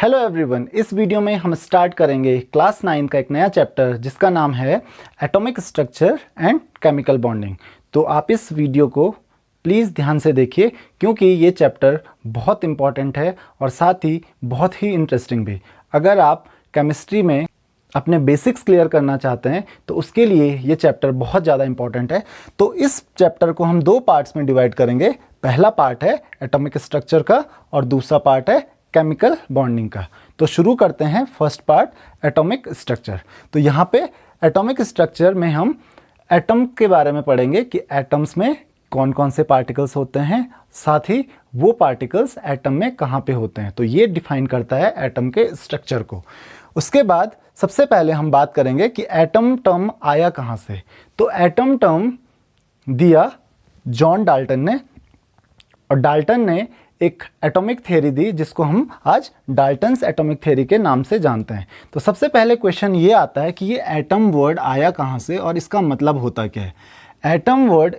Hello everyone, इस video में हम स्टार्ट करेंगे क्लास 9 का एक नया चैप्टर जिसका नाम है atomic structure and chemical bonding. तो आप इस वीडियो को प्लीज़ ध्यान से देखिए क्योंकि ये चैप्टर बहुत इम्पॉर्टेंट है और साथ ही बहुत ही इंटरेस्टिंग भी। अगर आप केमिस्ट्री में अपने बेसिक्स क्लियर करना चाहते हैं तो उसके लिए ये चैप्टर बहुत ज़्यादा इंपॉर्टेंट है। तो इस चैप्टर को हम दो पार्ट्स में डिवाइड करेंगे। पहला पार्ट है एटॉमिक स्ट्रक्चर का और दूसरा पार्ट है केमिकल बॉन्डिंग का। तो शुरू करते हैं फर्स्ट पार्ट एटॉमिक स्ट्रक्चर। तो यहाँ पे एटॉमिक स्ट्रक्चर में हम एटम के बारे में पढ़ेंगे कि एटम्स में कौन कौन से पार्टिकल्स होते हैं, साथ ही वो पार्टिकल्स एटम में कहाँ पे होते हैं। तो ये डिफाइन करता है एटम के स्ट्रक्चर को। उसके बाद सबसे पहले हम बात करेंगे कि एटम टर्म आया कहाँ से। तो एटम टर्म दिया जॉन डाल्टन ने, और डाल्टन ने एक एटॉमिक थ्योरी दी जिसको हम आज डाल्टन्स एटॉमिक थ्योरी के नाम से जानते हैं। तो सबसे पहले क्वेश्चन ये आता है कि ये एटम वर्ड आया कहाँ से और इसका मतलब होता क्या है। एटम वर्ड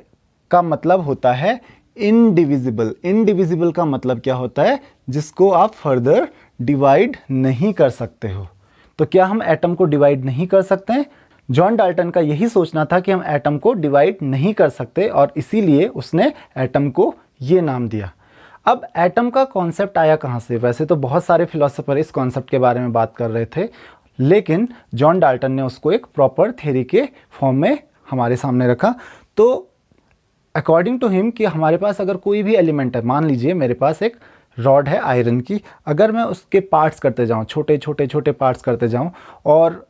का मतलब होता है इनडिविजिबल। इनडिविजिबल का मतलब क्या होता है? जिसको आप फर्दर डिवाइड नहीं कर सकते हो। तो क्या हम एटम को डिवाइड नहीं कर सकते हैं? जॉन डाल्टन का यही सोचना था कि हम एटम को डिवाइड नहीं कर सकते और इसीलिए उसने एटम को ये नाम दिया। अब एटम का कॉन्सेप्ट आया कहाँ से? वैसे तो बहुत सारे फिलोसोफर इस कॉन्सेप्ट के बारे में बात कर रहे थे, लेकिन जॉन डाल्टन ने उसको एक प्रॉपर थ्योरी के फॉर्म में हमारे सामने रखा। तो अकॉर्डिंग टू हिम कि हमारे पास अगर कोई भी एलिमेंट है, मान लीजिए मेरे पास एक रॉड है आयरन की, अगर मैं उसके पार्ट्स करते जाऊँ, छोटे छोटे छोटे पार्ट्स करते जाऊँ और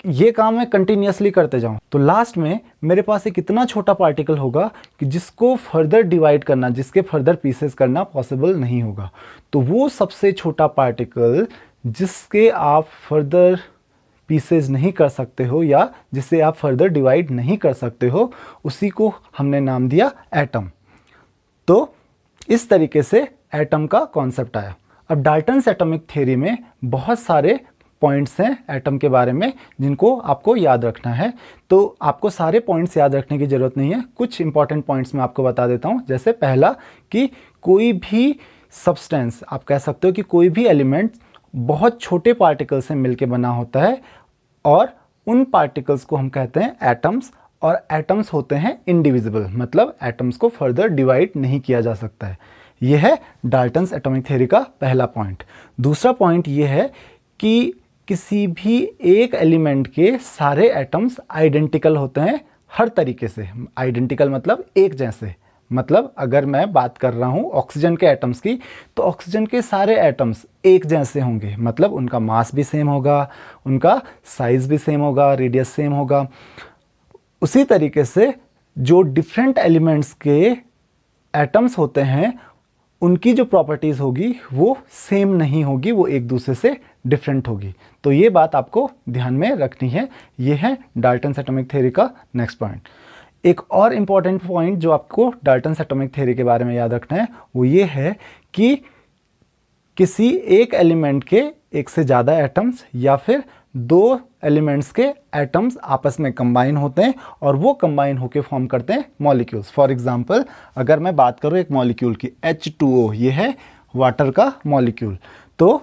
ये काम मैं कंटिन्यूसली करते जाऊं, तो लास्ट में मेरे पास एक इतना छोटा पार्टिकल होगा कि जिसको फर्दर डिवाइड करना, जिसके फर्दर पीसेस करना पॉसिबल नहीं होगा। तो वो सबसे छोटा पार्टिकल जिसके आप फर्दर पीसेस नहीं कर सकते हो या जिसे आप फर्दर डिवाइड नहीं कर सकते हो, उसी को हमने नाम दिया एटम। तो इस तरीके से एटम का कॉन्सेप्ट आया। अब डाल्टन्स एटॉमिक थ्योरी में बहुत सारे पॉइंट्स हैं एटम के बारे में जिनको आपको याद रखना है। तो आपको सारे पॉइंट्स याद रखने की ज़रूरत नहीं है, कुछ इंपॉर्टेंट पॉइंट्स मैं आपको बता देता हूँ। जैसे पहला कि कोई भी सब्सटेंस, आप कह सकते हो कि कोई भी एलिमेंट बहुत छोटे पार्टिकल से मिलके बना होता है और उन पार्टिकल्स को हम कहते हैं एटम्स। और एटम्स होते हैं इनडिविजिबल, मतलब एटम्स को फर्दर डिवाइड नहीं किया जा सकता है। यह है डाल्टन्स एटॉमिक थ्योरी का पहला पॉइंट। दूसरा पॉइंट यह है कि किसी भी एक एलिमेंट के सारे एटम्स आइडेंटिकल होते हैं हर तरीके से। आइडेंटिकल मतलब एक जैसे। मतलब अगर मैं बात कर रहा हूँ ऑक्सीजन के एटम्स की, तो ऑक्सीजन के सारे एटम्स एक जैसे होंगे, मतलब उनका मास भी सेम होगा, उनका साइज भी सेम होगा, रेडियस सेम होगा। उसी तरीके से जो डिफरेंट एलिमेंट्स के एटम्स होते हैं उनकी जो प्रॉपर्टीज़ होगी वो सेम नहीं होगी, वो एक दूसरे से डिफरेंट होगी। तो ये बात आपको ध्यान में रखनी है। ये है डाल्टन्स एटॉमिक थ्योरी का नेक्स्ट पॉइंट। एक और इम्पॉर्टेंट पॉइंट जो आपको डाल्टन्स एटॉमिक थ्योरी के बारे में याद रखना है वो ये है कि किसी एक एलिमेंट के एक से ज़्यादा एटम्स या फिर दो एलिमेंट्स के एटम्स आपस में कंबाइन होते हैं और वो कंबाइन होकर फॉर्म करते हैं मॉलिक्यूल्स। फॉर एग्जांपल अगर मैं बात करूँ एक मॉलिक्यूल की H2O, ये है वाटर का मॉलिक्यूल, तो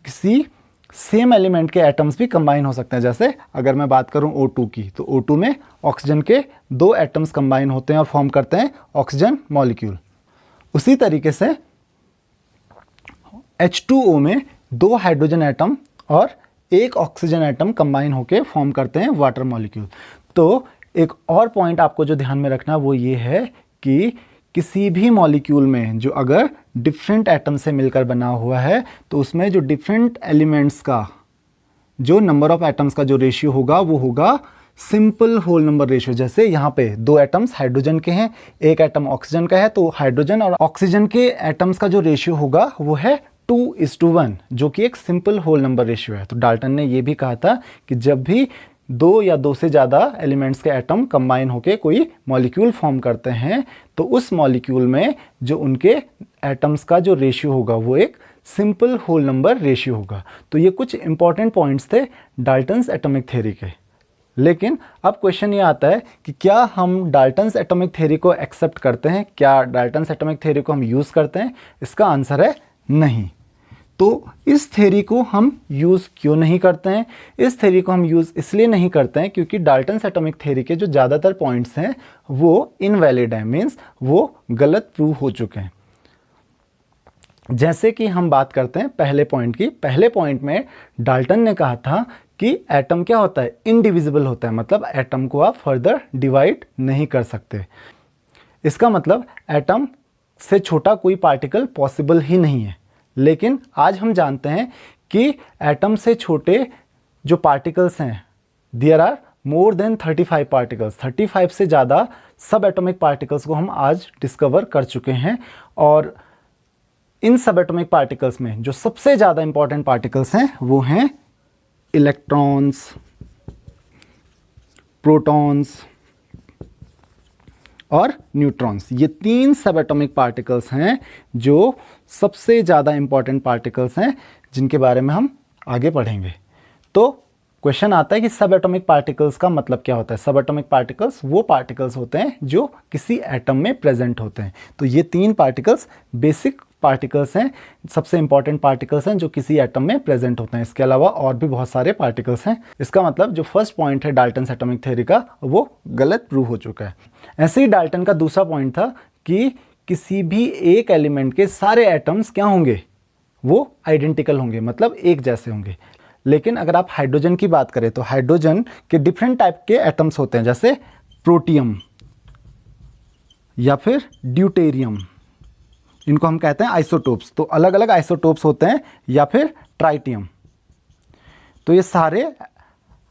किसी सेम एलिमेंट के एटम्स भी कंबाइन हो सकते हैं। जैसे अगर मैं बात करूं O2 की, तो O2 में ऑक्सीजन के दो एटम्स कंबाइन होते हैं और फॉर्म करते हैं ऑक्सीजन मॉलिक्यूल। उसी तरीके से H2O में दो हाइड्रोजन एटम और एक ऑक्सीजन एटम कंबाइन होकर फॉर्म करते हैं वाटर मॉलिक्यूल। तो एक और पॉइंट आपको जो ध्यान में रखना वो ये है कि किसी भी मॉलिक्यूल में जो अगर डिफरेंट एटम से मिलकर बना हुआ है तो उसमें जो डिफरेंट एलिमेंट्स का जो नंबर ऑफ एटम्स का जो रेशियो होगा वो होगा सिंपल होल नंबर रेशियो। जैसे यहाँ पे दो एटम्स हाइड्रोजन के हैं, एक एटम ऑक्सीजन का है, तो हाइड्रोजन और ऑक्सीजन के एटम्स का जो रेशियो होगा वो है 2:1, जो कि एक सिंपल होल नंबर रेशियो है। तो डाल्टन ने ये भी कहा था कि जब भी दो या दो से ज़्यादा एलिमेंट्स के एटम कंबाइन होकर कोई मॉलिक्यूल फॉर्म करते हैं तो उस मॉलिक्यूल में जो उनके एटम्स का जो रेशियो होगा वो एक सिंपल होल नंबर रेशियो होगा। तो ये कुछ इंपॉर्टेंट पॉइंट्स थे डाल्टन्स एटॉमिक थ्योरी के। लेकिन अब क्वेश्चन ये आता है कि क्या हम डाल्टन्स एटॉमिक थ्योरी को एक्सेप्ट करते हैं, क्या डाल्टन्स एटॉमिक थ्योरी को हम यूज़ करते हैं? इसका आंसर है नहीं। तो इस थ्योरी को हम यूज़ क्यों नहीं करते हैं? इस थ्योरी को हम यूज़ इसलिए नहीं करते हैं क्योंकि डाल्टन्स एटॉमिक थ्योरी के जो ज़्यादातर पॉइंट्स हैं वो इनवैलिड हैं, मीन्स वो गलत प्रूव हो चुके हैं। जैसे कि हम बात करते हैं पहले पॉइंट की। पहले पॉइंट में डाल्टन ने कहा था कि एटम क्या होता है? इनडिविजिबल होता है, मतलब एटम को आप फर्दर डिवाइड नहीं कर सकते। इसका मतलब एटम से छोटा कोई पार्टिकल पॉसिबल ही नहीं है। लेकिन आज हम जानते हैं कि एटम से छोटे जो पार्टिकल्स हैं, there are more than 35 particles. 35 से ज़्यादा सब एटॉमिक पार्टिकल्स को हम आज डिस्कवर कर चुके हैं। और इन सब एटॉमिक पार्टिकल्स में जो सबसे ज़्यादा इंपॉर्टेंट पार्टिकल्स हैं वो हैं इलेक्ट्रॉन्स, प्रोटॉन्स और न्यूट्रॉन्स। ये 3 सब एटॉमिक पार्टिकल्स हैं जो सबसे ज़्यादा इंपॉर्टेंट पार्टिकल्स हैं, जिनके बारे में हम आगे पढ़ेंगे। तो क्वेश्चन आता है कि सब एटॉमिक पार्टिकल्स का मतलब क्या होता है? सब एटॉमिक पार्टिकल्स वो पार्टिकल्स होते हैं जो किसी एटम में प्रेजेंट होते हैं। तो ये 3 पार्टिकल्स बेसिक पार्टिकल्स हैं, सबसे इंपॉर्टेंट पार्टिकल्स हैं जो किसी एटम में प्रेजेंट होते हैं। इसके अलावा और भी बहुत सारे पार्टिकल्स हैं। इसका मतलब जो फर्स्ट पॉइंट है डाल्टन्स एटॉमिक थ्योरी का, वो गलत प्रूव हो चुका है। ऐसे ही डाल्टन का दूसरा पॉइंट था कि किसी भी एक एलिमेंट के सारे एटम्स क्या होंगे? वो आइडेंटिकल होंगे, मतलब एक जैसे होंगे। लेकिन अगर आप हाइड्रोजन की बात करें तो हाइड्रोजन के डिफरेंट टाइप के एटम्स होते हैं, जैसे प्रोटियम या फिर ड्यूटेरियम, इनको हम कहते हैं आइसोटोप्स। तो अलग अलग आइसोटोप्स होते हैं, या फिर ट्राइटियम। तो ये सारे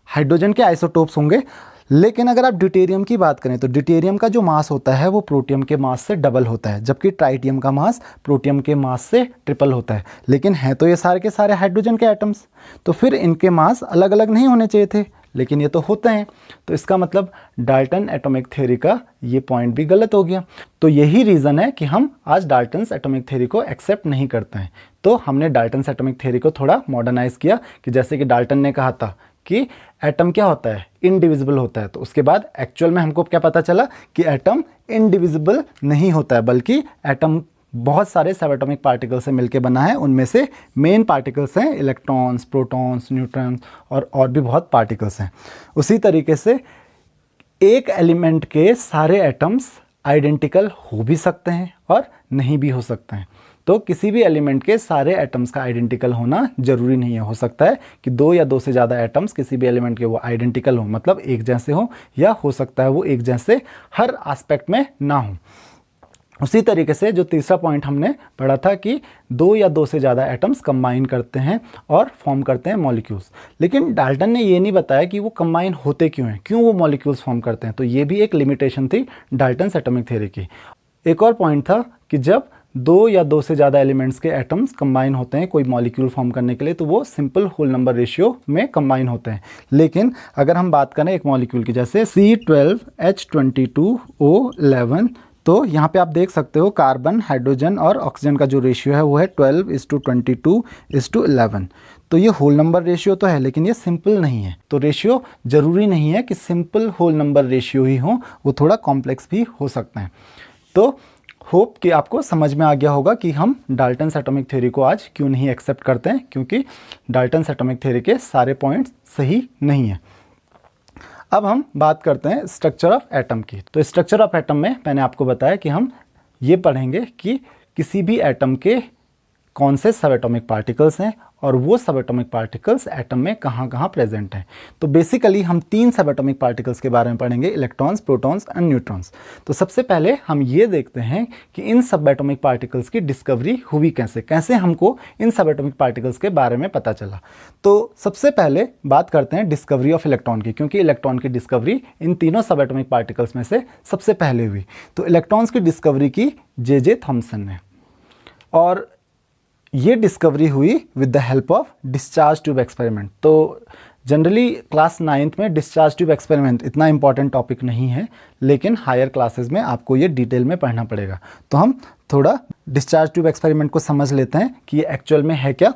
हाइड्रोजन के आइसोटोप्स होंगे। लेकिन अगर आप ड्यूटेरियम की बात करें तो ड्यूटेरियम का जो मास होता है वो प्रोटियम के मास से डबल होता है, जबकि ट्राइटियम का मास प्रोटियम के मास से ट्रिपल होता है। लेकिन हैं तो ये सारे के सारे हाइड्रोजन के एटम्स, तो फिर इनके मास अलग अलग नहीं होने चाहिए थे, लेकिन ये तो होते हैं। तो इसका मतलब डाल्टन एटॉमिक थ्योरी का ये पॉइंट भी गलत हो गया। तो यही रीज़न है कि हम आज डाल्टन्स एटॉमिक थ्योरी को एक्सेप्ट नहीं करते हैं। तो हमने डाल्टन्स एटॉमिक थ्योरी को थोड़ा मॉडर्नाइज किया कि जैसे कि डाल्टन ने कहा था कि एटम क्या होता है? इनडिविजिबल होता है। तो उसके बाद एक्चुअल में हमको क्या पता चला कि एटम इनडिविजिबल नहीं होता है, बल्कि एटम बहुत सारे सब एटॉमिक पार्टिकल से मिलकर बना है। उनमें से मेन पार्टिकल्स हैं इलेक्ट्रॉन्स, प्रोटॉन्स, न्यूट्रॉन्स और भी बहुत पार्टिकल्स हैं। उसी तरीके से एक एलिमेंट के सारे एटम्स आइडेंटिकल हो भी सकते हैं और नहीं भी हो सकते हैं। तो किसी भी एलिमेंट के सारे एटम्स का आइडेंटिकल होना जरूरी नहीं है। हो सकता है कि 2 या 2 से ज़्यादा एटम्स किसी भी एलिमेंट के वो आइडेंटिकल हो, मतलब एक जैसे हो, या हो सकता है वो एक जैसे हर एस्पेक्ट में ना हो। उसी तरीके से जो तीसरा पॉइंट हमने पढ़ा था कि 2 या 2 से ज़्यादा एटम्स कंबाइन करते हैं और फॉर्म करते हैं मॉलिक्यूल्स। लेकिन डाल्टन ने ये नहीं बताया कि वो कंबाइन होते क्यों हैं, क्यों वो मॉलिक्यूल्स फॉर्म करते हैं। तो ये भी एक लिमिटेशन थी डाल्टन्स एटॉमिक थ्योरी की। एक और पॉइंट था कि जब 2 या 2 से ज़्यादा एलिमेंट्स के एटम्स कंबाइन होते हैं कोई मॉलिक्यूल फॉर्म करने के लिए, तो वो सिंपल होल नंबर रेशियो में कंबाइन होते हैं। लेकिन अगर हम बात करें एक मॉलिक्यूल की, जैसे C12H22O11, तो यहाँ पे आप देख सकते हो कार्बन, हाइड्रोजन और ऑक्सीजन का जो रेशियो है वो है 12:22:11। तो ये होल नंबर रेशियो तो है, लेकिन ये सिंपल नहीं है। तो रेशियो ज़रूरी नहीं है कि सिंपल होल नंबर रेशियो ही हो, वो थोड़ा कॉम्प्लेक्स भी हो सकते हैं। तो होप कि आपको समझ में आ गया होगा कि हम डाल्टन्स एटॉमिक थ्योरी को आज क्यों नहीं एक्सेप्ट करते हैं, क्योंकि डाल्टन्स एटॉमिक थ्योरी के सारे पॉइंट्स सही नहीं है। अब हम बात करते हैं स्ट्रक्चर ऑफ एटम की। तो स्ट्रक्चर ऑफ एटम में मैंने आपको बताया कि हम ये पढ़ेंगे कि किसी भी एटम के कौन से सब एटॉमिक पार्टिकल्स हैं और वो सब एटॉमिक पार्टिकल्स एटम में कहाँ कहाँ प्रेजेंट हैं। तो बेसिकली हम 3 सब एटॉमिक पार्टिकल्स के बारे में पढ़ेंगे, इलेक्ट्रॉन्स, प्रोटॉन्स एंड न्यूट्रॉन्स। तो सबसे पहले हम ये देखते हैं कि इन सब एटॉमिक पार्टिकल्स की डिस्कवरी हुई कैसे हमको इन सब एटॉमिक पार्टिकल्स के बारे में पता चला। तो सबसे पहले बात करते हैं डिस्कवरी ऑफ इलेक्ट्रॉन की, क्योंकि इलेक्ट्रॉन की डिस्कवरी इन तीनों सब एटॉमिक पार्टिकल्स में से सबसे पहले हुई। तो इलेक्ट्रॉन्स की डिस्कवरी की जे थॉमसन ने, और ये डिस्कवरी हुई with the help of discharge tube experiment. तो जनरली क्लास 9th में डिस्चार्ज ट्यूब एक्सपेरिमेंट इतना इंपॉर्टेंट टॉपिक नहीं है, लेकिन हायर क्लासेस में आपको ये डिटेल में पढ़ना पड़ेगा। तो हम थोड़ा डिस्चार्ज ट्यूब एक्सपेरिमेंट को समझ लेते हैं कि ये एक्चुअल में है क्या।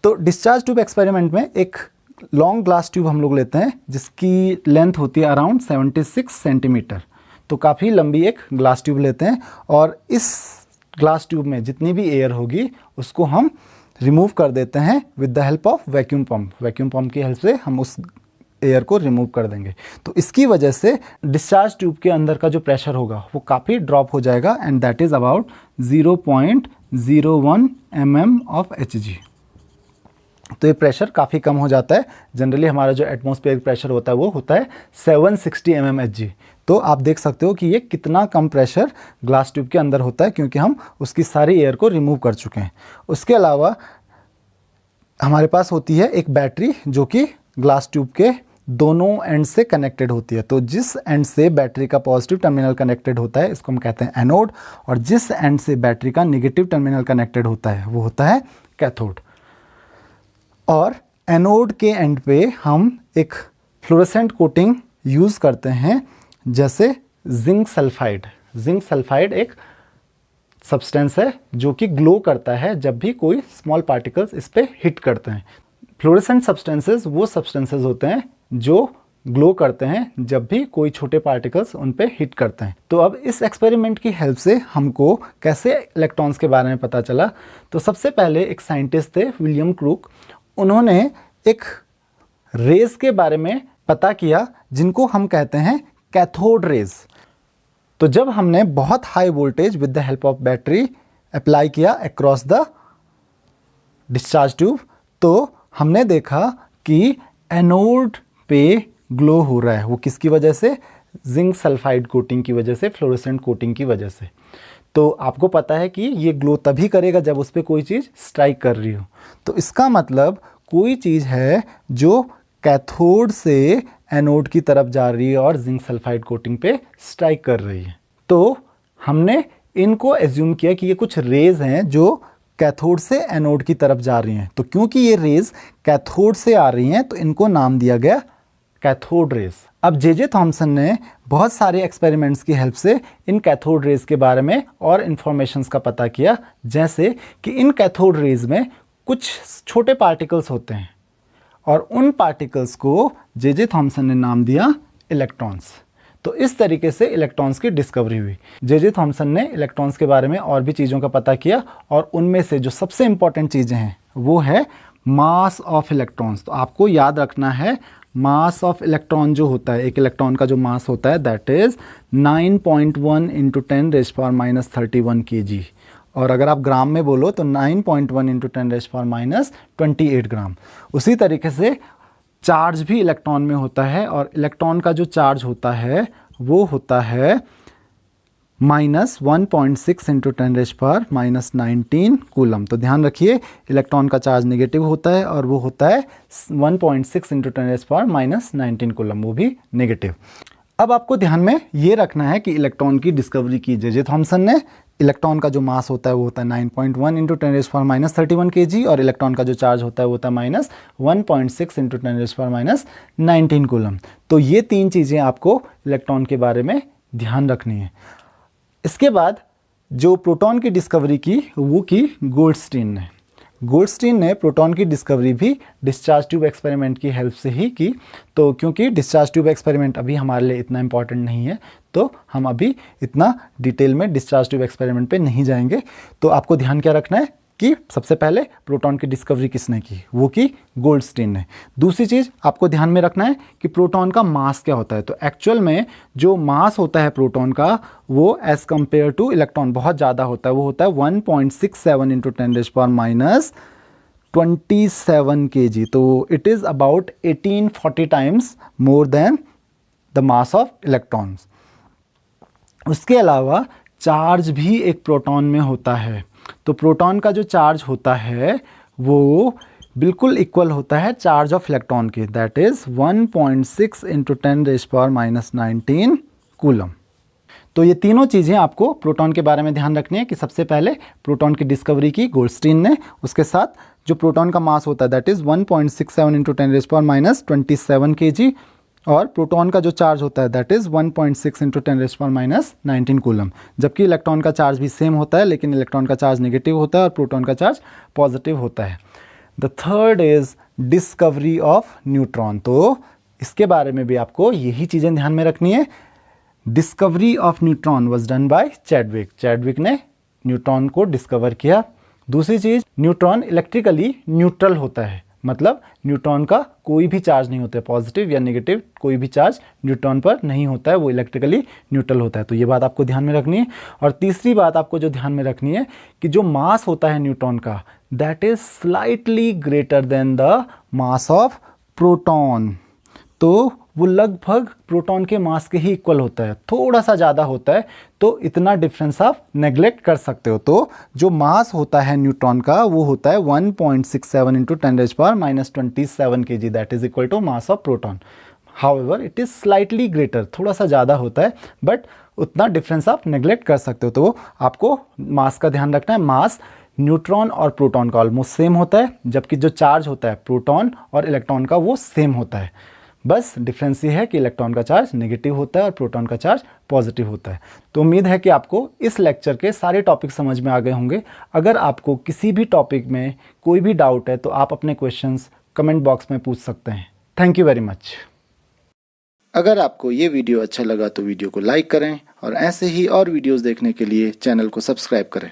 तो डिस्चार्ज ट्यूब एक्सपेरिमेंट में एक लॉन्ग ग्लास ट्यूब हम लोग लेते हैं जिसकी लेंथ होती है अराउंड 76 सेंटीमीटर। तो काफ़ी लंबी एक ग्लास ट्यूब लेते हैं, और इस ग्लास ट्यूब में जितनी भी एयर होगी उसको हम रिमूव कर देते हैं with the help of vacuum pump. Vacuum pump की हेल्प से हम उस एयर को रिमूव कर देंगे। तो इसकी वजह से डिस्चार्ज ट्यूब के अंदर का जो प्रेशर होगा वो काफ़ी ड्रॉप हो जाएगा and that is about 0.01 mm of Hg। तो ये प्रेशर काफ़ी कम हो जाता है। जनरली हमारा जो एटमॉस्फेरिक प्रेशर होता है वो होता है 760 mmHg। तो आप देख सकते हो कि ये कितना कम प्रेशर ग्लास ट्यूब के अंदर होता है, क्योंकि हम उसकी सारी एयर को रिमूव कर चुके हैं। उसके अलावा हमारे पास होती है एक बैटरी जो कि ग्लास ट्यूब के दोनों एंड से कनेक्टेड होती है। तो जिस एंड से बैटरी का पॉजिटिव टर्मिनल कनेक्टेड होता है इसको हम कहते हैं एनोड, और जिस एंड से बैटरी का नेगेटिव टर्मिनल कनेक्टेड होता है वो होता है कैथोड। और एनोड के एंड पे हम एक फ्लोरेसेंट कोटिंग यूज़ करते हैं, जैसे जिंक सल्फाइड। जिंक सल्फाइड एक सब्सटेंस है जो कि ग्लो करता है जब भी कोई स्मॉल पार्टिकल्स इस पे हिट करते हैं। फ्लोरेसेंट सब्सटेंसेस वो सब्सटेंसेस होते हैं जो ग्लो करते हैं जब भी कोई छोटे पार्टिकल्स उन पे हिट करते हैं। तो अब इस एक्सपेरिमेंट की हेल्प से हमको कैसे इलेक्ट्रॉन्स के बारे में पता चला। तो सबसे पहले एक साइंटिस्ट थे विलियम क्रूक, उन्होंने एक रेज के बारे में पता किया जिनको हम कहते हैं कैथोड रेज। तो जब हमने बहुत high voltage with the help of battery apply किया अक्रॉस द डिस्चार्ज ट्यूब, तो हमने देखा कि एनोड पे ग्लो हो रहा है। वो किसकी वजह से? जिंक सल्फाइड कोटिंग की वजह से, फ्लोरेसेंट कोटिंग की वजह से। तो आपको पता है कि ये ग्लो तभी करेगा जब उस पर कोई चीज़ स्ट्राइक कर रही हो। तो इसका मतलब कोई चीज़ है जो कैथोड से एनोड की तरफ जा रही है और जिंक सल्फाइड कोटिंग पे स्ट्राइक कर रही है। तो हमने इनको एज्यूम किया कि ये कुछ रेज हैं जो कैथोड से एनोड की तरफ जा रही हैं। तो क्योंकि ये रेज कैथोड से आ रही हैं तो इनको नाम दिया गया कैथोड रेज। अब जे थॉमसन ने बहुत सारे एक्सपेरिमेंट्स की हेल्प से इन कैथोड रेज के बारे में और इन्फॉर्मेशंस का पता किया, जैसे कि इन कैथोड रेज में कुछ छोटे पार्टिकल्स होते हैं और उन पार्टिकल्स को जे थॉमसन ने नाम दिया इलेक्ट्रॉन्स। तो इस तरीके से इलेक्ट्रॉन्स की डिस्कवरी हुई। जे थॉमसन ने इलेक्ट्रॉन्स के बारे में और भी चीज़ों का पता किया और उनमें से जो सबसे इंपॉर्टेंट चीज़ें हैं वो है मास ऑफ इलेक्ट्रॉन्स। तो आपको याद रखना है मास ऑफ इलेक्ट्रॉन जो होता है, एक इलेक्ट्रॉन का जो मास होता है दैट इज़ 9.1 इंटू 10⁻³ kg। और अगर आप ग्राम में बोलो तो 9.1 इंटू 10⁻28 ग्राम। उसी तरीके से चार्ज भी इलेक्ट्रॉन में होता है और इलेक्ट्रॉन का जो चार्ज होता है वो होता है -1.6 इंटू 10⁻⁻19 कूलम। तो ध्यान रखिए इलेक्ट्रॉन का चार्ज नेगेटिव होता है और वो होता है 1.6 इंटू 10⁻⁻19 कूलम, वो भी नेगेटिव। अब आपको ध्यान में ये रखना है कि इलेक्ट्रॉन की डिस्कवरी की जे थॉमसन ने। इलेक्ट्रॉन का जो मास होता है वो होता है 9.1 इंटू 10⁻31 kg और इलेक्ट्रॉन का जो चार्ज होता है वो होता है -1.6 इंटू 10⁻19 कूलम। तो ये तीन चीज़ें आपको इलेक्ट्रॉन के बारे में ध्यान रखनी है। इसके बाद जो प्रोटॉन की डिस्कवरी की वो की गोल्डस्टीन ने। गोल्डस्टीन ने प्रोटॉन की डिस्कवरी भी डिस्चार्ज ट्यूब एक्सपेरिमेंट की हेल्प से ही की। तो क्योंकि डिस्चार्ज ट्यूब एक्सपेरिमेंट अभी हमारे लिए इतना इंपॉर्टेंट नहीं है तो हम अभी इतना डिटेल में डिस्चार्ज ट्यूब एक्सपेरिमेंट पे नहीं जाएंगे। तो आपको ध्यान क्या रखना है कि सबसे पहले प्रोटॉन की डिस्कवरी किसने की? वो की गोल्डस्टीन ने। दूसरी चीज़ आपको ध्यान में रखना है कि प्रोटॉन का मास क्या होता है। तो एक्चुअल में जो मास होता है प्रोटॉन का वो एज कंपेयर टू इलेक्ट्रॉन बहुत ज़्यादा होता है। वो होता है 1.67 इंटू 10⁻27 kg। तो it is about 1840 times more than the mass of electrons. उसके अलावा चार्ज भी एक प्रोटॉन में होता है। तो प्रोटॉन का जो चार्ज होता है वो बिल्कुल इक्वल होता है चार्ज ऑफ इलेक्ट्रॉन के, दैट इज 1.6 इंटू 10⁻⁻19 कूलम। तो ये तीनों चीज़ें आपको प्रोटॉन के बारे में ध्यान रखनी है कि सबसे पहले प्रोटॉन की डिस्कवरी की गोल्डस्टीन ने, उसके साथ जो प्रोटॉन का मास होता है दैट इज 1.67 इंटू 10⁻⁻27 kg और प्रोटॉन का जो चार्ज होता है दैट इज़ 1.6 इंटू 10⁻⁻19 कूलम। जबकि इलेक्ट्रॉन का चार्ज भी सेम होता है लेकिन इलेक्ट्रॉन का चार्ज नेगेटिव होता है और प्रोटॉन का चार्ज पॉजिटिव होता है। The third is discovery of neutron. तो इसके बारे में भी आपको यही चीज़ें ध्यान में रखनी है। Discovery of neutron was done by Chadwick. Chadwick ने न्यूट्रॉन को डिस्कवर किया। दूसरी चीज़, न्यूट्रॉन इलेक्ट्रिकली न्यूट्रल होता है, मतलब न्यूट्रॉन का कोई भी चार्ज नहीं होता है, पॉजिटिव या नेगेटिव कोई भी चार्ज न्यूट्रॉन पर नहीं होता है, वो इलेक्ट्रिकली न्यूट्रल होता है। तो ये बात आपको ध्यान में रखनी है। और तीसरी बात आपको जो ध्यान में रखनी है कि जो मास होता है न्यूट्रॉन का, that is slightly greater than the mass of proton. तो वो लगभग प्रोटॉन के मास के ही इक्वल होता है, थोड़ा सा ज़्यादा होता है, तो इतना डिफरेंस आप नेग्लेक्ट कर सकते हो। तो जो मास होता है न्यूट्रॉन का वो होता है 1.67 into 10⁻⁻27 kg, that is equal to mass of proton. However it is slightly greater, थोड़ा सा ज़्यादा होता है, बट उतना डिफरेंस आप नेग्लेक्ट कर सकते हो। तो आपको मास का ध्यान रखना है। मास न्यूट्रॉन और प्रोटॉन का ऑलमोस्ट सेम होता है, जबकि जो चार्ज होता है प्रोटॉन और इलेक्ट्रॉन का वो सेम होता है। बस डिफरेंस ये है कि इलेक्ट्रॉन का चार्ज नेगेटिव होता है और प्रोटॉन का चार्ज पॉजिटिव होता है। तो उम्मीद है कि आपको इस लेक्चर के सारे टॉपिक समझ में आ गए होंगे। अगर आपको किसी भी टॉपिक में कोई भी डाउट है तो आप अपने क्वेश्चंस कमेंट बॉक्स में पूछ सकते हैं। Thank you very much. अगर आपको ये वीडियो अच्छा लगा तो वीडियो को लाइक करें और ऐसे ही और वीडियोस देखने के लिए चैनल को सब्सक्राइब करें।